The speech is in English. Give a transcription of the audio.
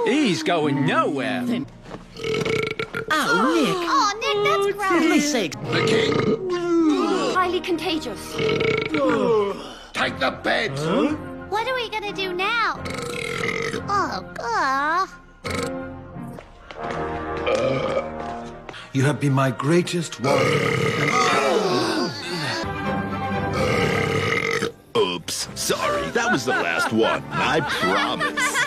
He's going nowhere. Oh, Nick. Oh, Nick, that's gross. Goodness sakes. The king? Highly contagious. Take the bed. Huh? What are we gonna do now? Oh, God. You have been my greatest warrior. Oops, sorry. That was the last one. I promise.